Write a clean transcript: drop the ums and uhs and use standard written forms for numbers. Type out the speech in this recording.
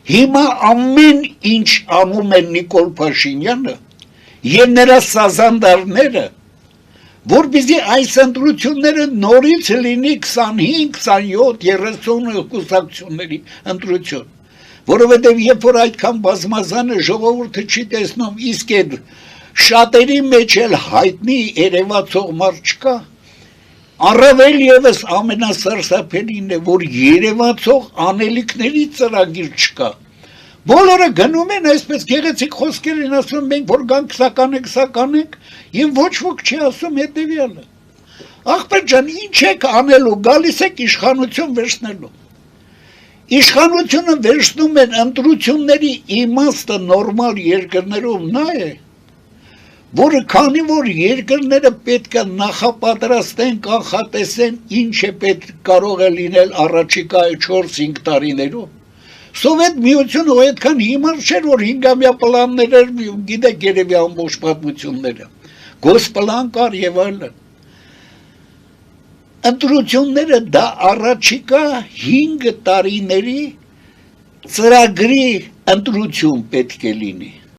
Հիմա ամեն ինչ անում է Նիկոլ Փաշինյանը եւ նրա սազանդարները, որպեսզի այս ընտրությունները նորից լինի 25, 27, 30 կուսակցությունների ընտրություն, որովհետեւ երբ որ այդքան բազմազանը ժողովուրդը չի տեսնում, իսկ այդ շատերի մեջ էլ հայտնի երևացող մարդ չկա, առավել եւս ամենասարսափելին է, որ երևացող անելիքների ծրագիր չկա։ Բոլորը գնում են այսպես գեղեցիկ խոսքերին ասում մենք որ գանք սականենք եւ ոչ ոք չի ասում հետեւյալը։ Ախպեր ջան, ինչ եք անելու, գալիս եք իշխանություն վերցնելու։ Իշխանությունը վերցնում են ընտրությունների իմաստը նորմալ երկրներում նա է, որը քանի որ երկրները պետք է նախապատրաստեն, կանխատեսեն ինչ է պետք կարող է լինել առաջիկա 4-5 տարիներում, Սովետ միությունը այդքան հիմար չէր, որ 5-ամյա պլաններ էր, գիտեք երևի ամբողջ պատմությունները, գոսպլան կար եւ այլն։ Ընտրությունները դա առաջիկա 5 տարիների ծրագրի ընտրություն պետք է լինի։